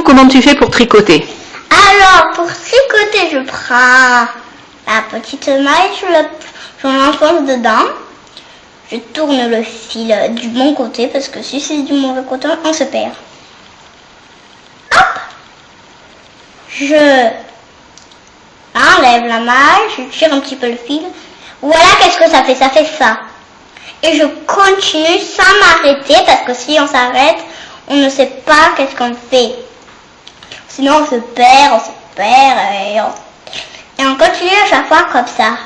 tout comment tu fais pour tricoter? Alors, pour tricoter, je prends la petite maille, je l'enfonce dedans. Je tourne le fil du bon côté parce que si c'est du mauvais côté, on se perd. Hop! Je enlève la maille, je tire un petit peu le fil. Voilà, qu'est-ce que ça fait? Ça fait ça. Et je continue sans m'arrêter parce que si on s'arrête, on ne sait pas qu'est-ce qu'on fait. Sinon on se perd et on continue à chaque fois comme ça.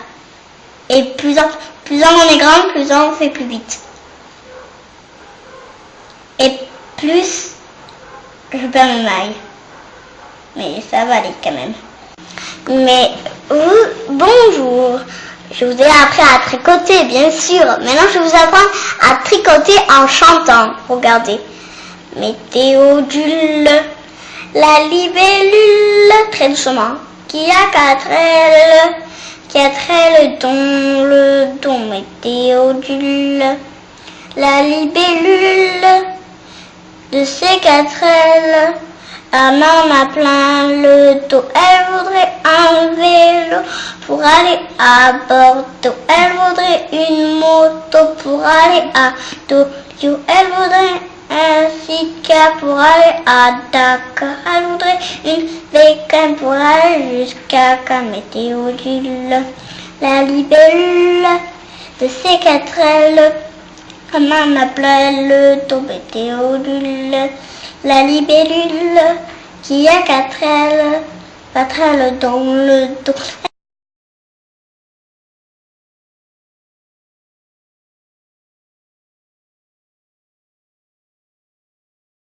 Et plus on est grand, plus on fait plus vite. Et plus je perds mes mailles. Mais ça va aller quand même. Mais bonjour. Je vous ai appris à tricoter, bien sûr. Maintenant, je vous apprends à tricoter en chantant. Regardez. Météodule, la libellule, très doucement, qui a 4 ailes, le don, météodule, la libellule, de ses 4 ailes, elle en a plein le dos, elle voudrait un vélo pour aller à Bordeaux, elle voudrait une moto pour aller à Tokyo, elle voudrait un cicla pour aller à Dakar, elle voudrait une bécane pour aller jusqu'à Météodule, la libellule de ses 4 ailes, elle en a plein le dos, météodule, la libellule qui a 4 ailes, 4 ailes dans le dos.